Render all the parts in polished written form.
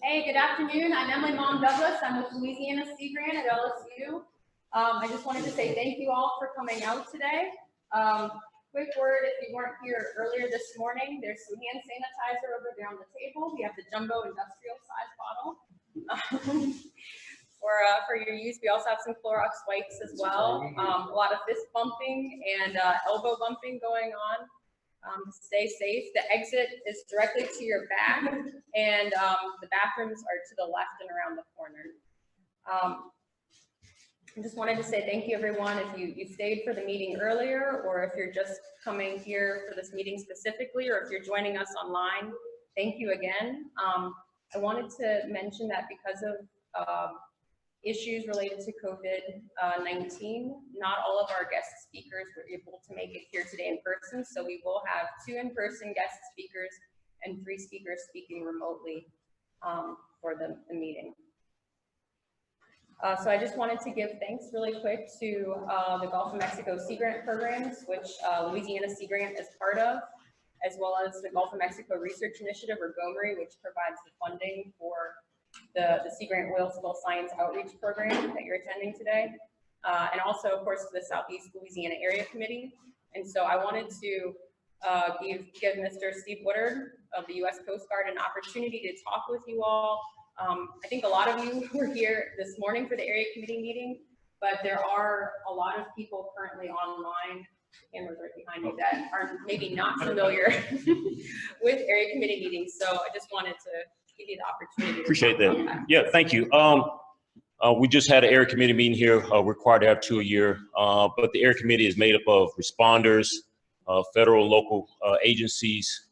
Hey, good afternoon. I'm Emily Maung-Douglass. I'm with Louisiana Sea Grant at LSU. I just wanted to say thank you all for coming out today. Quick word, if you weren't here earlier this morning, there's some hand sanitizer over there on the table. We have the jumbo industrial size bottle for your use. We also have some Clorox wipes as well. A lot of fist bumping and elbow bumping going on. Stay safe. The exit is directly to your back, and the bathrooms are to the left and around the corner. I just wanted to say thank you, everyone. If you stayed for the meeting earlier, or if you're just coming here for this meeting specifically, or if you're joining us online, thank you again. I wanted to mention that because of issues related to COVID-19, not all of our guest speakers were able to make it here today in person, so we will have 2 in-person guest speakers and 3 speakers speaking remotely for the meeting. So I just wanted to give thanks really quick to the Gulf of Mexico Sea Grant programs, which Louisiana Sea Grant is part of, as well as the Gulf of Mexico Research Initiative, or GoMRI, which provides the funding for the Sea Grant Oil Spill Science Outreach Program that you're attending today, and also, of course, to the Southeast Louisiana Area Committee. And so I wanted to give Mr. Steve Woodard of the U.S. Coast Guard an opportunity to talk with you all. I think a lot of you were here this morning for the Area Committee meeting, but there are a lot of people currently online, cameras right behind me, that are maybe not familiar with Area Committee meetings. So I just wanted to give you the opportunity. Appreciate that. Yeah, thank you. We just had an Area Committee meeting here. We're required to have 2 a year, but the Area Committee is made up of responders, federal, local agencies.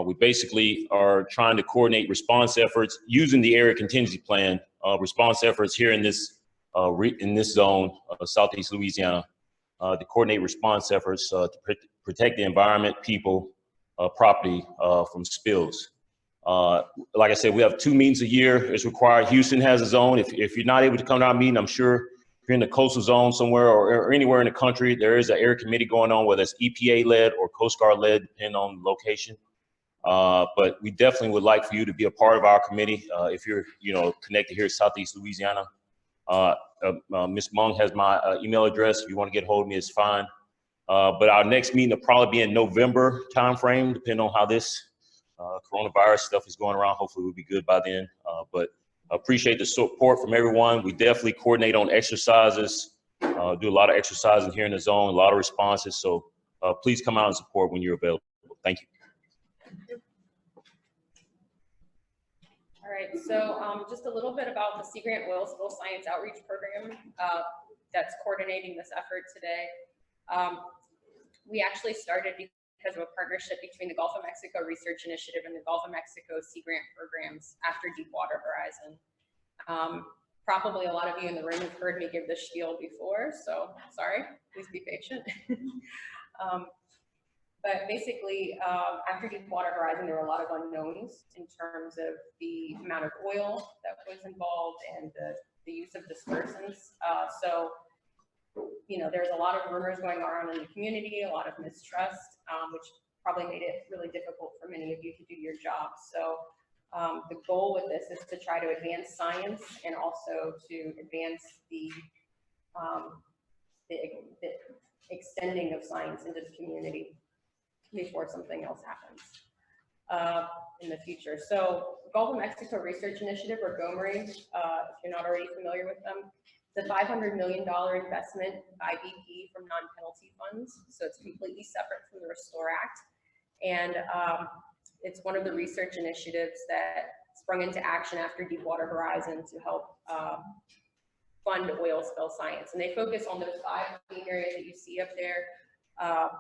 We basically are trying to coordinate response efforts using the area contingency plan, response efforts here in this zone, Southeast Louisiana, to coordinate response efforts to protect the environment, people, property from spills. Like I said, we have 2 meetings a year. It's required. Houston has its own. If you're not able to come to our meeting, I'm sure if you're in the coastal zone somewhere or anywhere in the country, there is an area committee going on, whether it's EPA led or Coast Guard led, depending on the location. But we definitely would like for you to be a part of our committee. If you're, connected here in Southeast Louisiana, Ms. Mung has my email address. If you want to get hold of me, it's fine. But our next meeting will probably be in November timeframe, depending on how this coronavirus stuff is going around. Hopefully we'll be good by then. But I appreciate the support from everyone. We definitely coordinate on exercises, do a lot of exercising here in the zone, a lot of responses. So please come out and support when you're available. Thank you. All right, so just a little bit about the Sea Grant Oil Spill Science Outreach Program that's coordinating this effort today. We actually started because of a partnership between the Gulf of Mexico Research Initiative and the Gulf of Mexico Sea Grant programs after Deepwater Horizon. Probably a lot of you in the room have heard me give this spiel before, so sorry, please be patient. But basically, after Deepwater Horizon, there were a lot of unknowns in terms of the amount of oil that was involved and the use of dispersants. So, there's a lot of rumors going on in the community, a lot of mistrust, which probably made it really difficult for many of you to do your job. So the goal with this is to try to advance science and also to advance the extending of science into the community before something else happens in the future. So Gulf of Mexico Research Initiative, or GoMRI, if you're not already familiar with them, it's a $500 million investment by BP from non-penalty funds. So it's completely separate from the Restore Act. And it's one of the research initiatives that sprung into action after Deepwater Horizon to help fund oil spill science. And they focus on those 5 main areas that you see up there,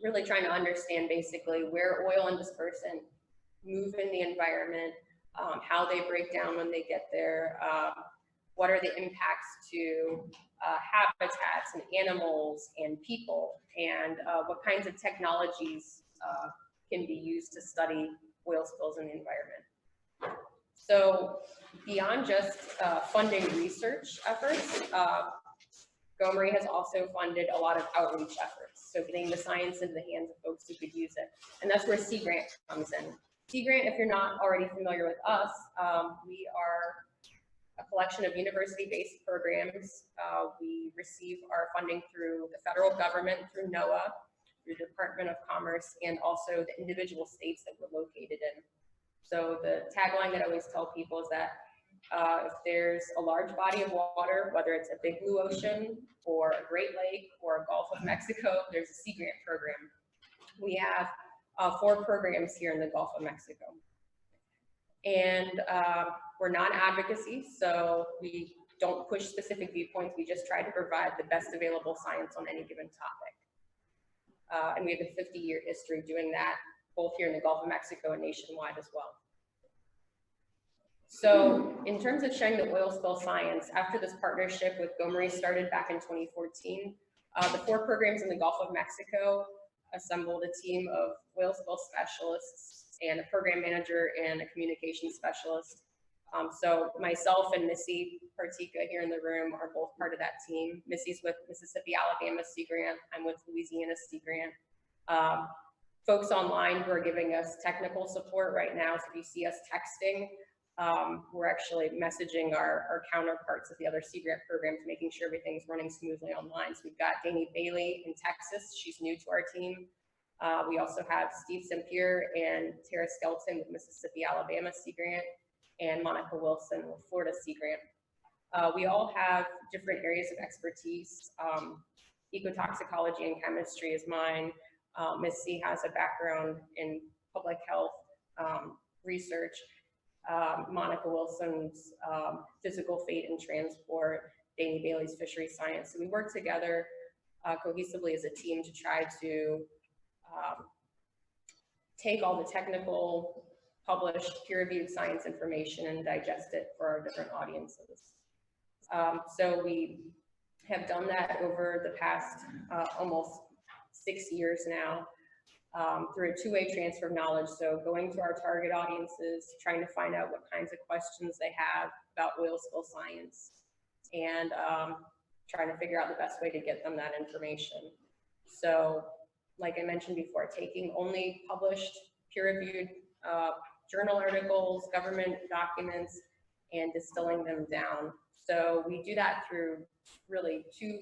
really trying to understand basically where oil and dispersant move in the environment, how they break down when they get there, what are the impacts to habitats and animals and people, and what kinds of technologies can be used to study oil spills in the environment. So beyond just funding research efforts, GoMRI has also funded a lot of outreach efforts. So getting the science into the hands of folks who could use it. And that's where Sea Grant comes in. Sea Grant, if you're not already familiar with us, we are a collection of university-based programs. We receive our funding through the federal government, through NOAA, through the Department of Commerce, and also the individual states that we're located in. So the tagline that I always tell people is that if there's a large body of water, whether it's a big blue ocean or a Great Lake or a Gulf of Mexico, there's a Sea Grant program. We have 4 programs here in the Gulf of Mexico. And we're non-advocacy, so we don't push specific viewpoints. We just try to provide the best available science on any given topic. And we have a 50-year history doing that, both here in the Gulf of Mexico and nationwide as well. So in terms of sharing the oil spill science, after this partnership with GoMRI started back in 2014, the 4 programs in the Gulf of Mexico assembled a team of oil spill specialists and a program manager and a communications specialist. So myself and Missy Partika here in the room are both part of that team. Missy's with Mississippi, Alabama Sea Grant. I'm with Louisiana Sea Grant. Folks online who are giving us technical support right now, so if you see us texting, we're actually messaging our counterparts of the other Sea Grant programs, making sure everything's running smoothly online. So we've got Danny Bailey in Texas. She's new to our team. We also have Steve Sempier and Tara Skelton with Mississippi, Alabama Sea Grant, and Monica Wilson with Florida Sea Grant. We all have different areas of expertise. Ecotoxicology and chemistry is mine. Missy has a background in public health research. Monica Wilson's physical fate and transport, Danny Bailey's fishery science. So we work together cohesively as a team to try to take all the technical, published, peer-reviewed science information and digest it for our different audiences. So we have done that over the past almost 6 years now. Through a two-way transfer of knowledge. So going to our target audiences, trying to find out what kinds of questions they have about oil spill science, and trying to figure out the best way to get them that information. So like I mentioned before, taking only published, peer-reviewed journal articles, government documents, and distilling them down. So we do that through really 2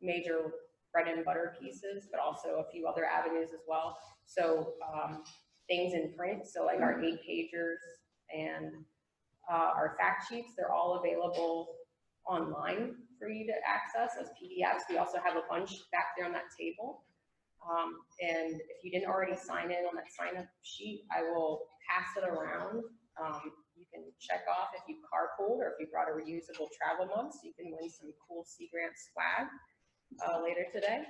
major bread and butter pieces, but also a few other avenues as well. So things in print, so like our 8-pagers and our fact sheets, they're all available online for you to access as PDFs. We also have a bunch back there on that table. And if you didn't already sign in on that sign-up sheet, I will pass it around. You can check off if you carpooled or if you brought a reusable travel mug, so you can win some cool Sea Grant swag later today.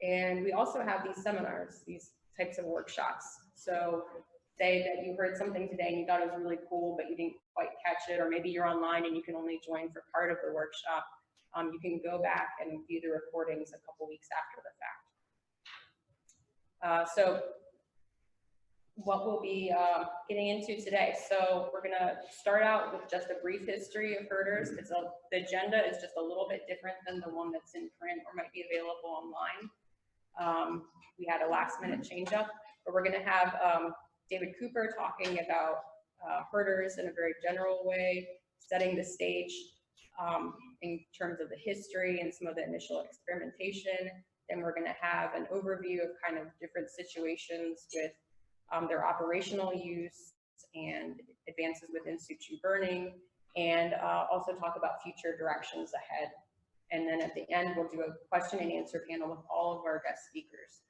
And we also have these seminars, these types of workshops. So say that you heard something today and you thought it was really cool, but you didn't quite catch it, or maybe you're online and you can only join for part of the workshop. You can go back and view the recordings a couple weeks after the fact. So what we'll be getting into today. So we're gonna start out with just a brief history of herders. The agenda is just a little bit different than the one that's in print or might be available online. We had a last minute change up, but we're gonna have David Cooper talking about herders in a very general way, setting the stage in terms of the history and some of the initial experimentation. Then we're gonna have an overview of kind of different situations with their operational use and advances with in situ burning, and also talk about future directions ahead. And then at the end, we'll do a question and answer panel with all of our guest speakers.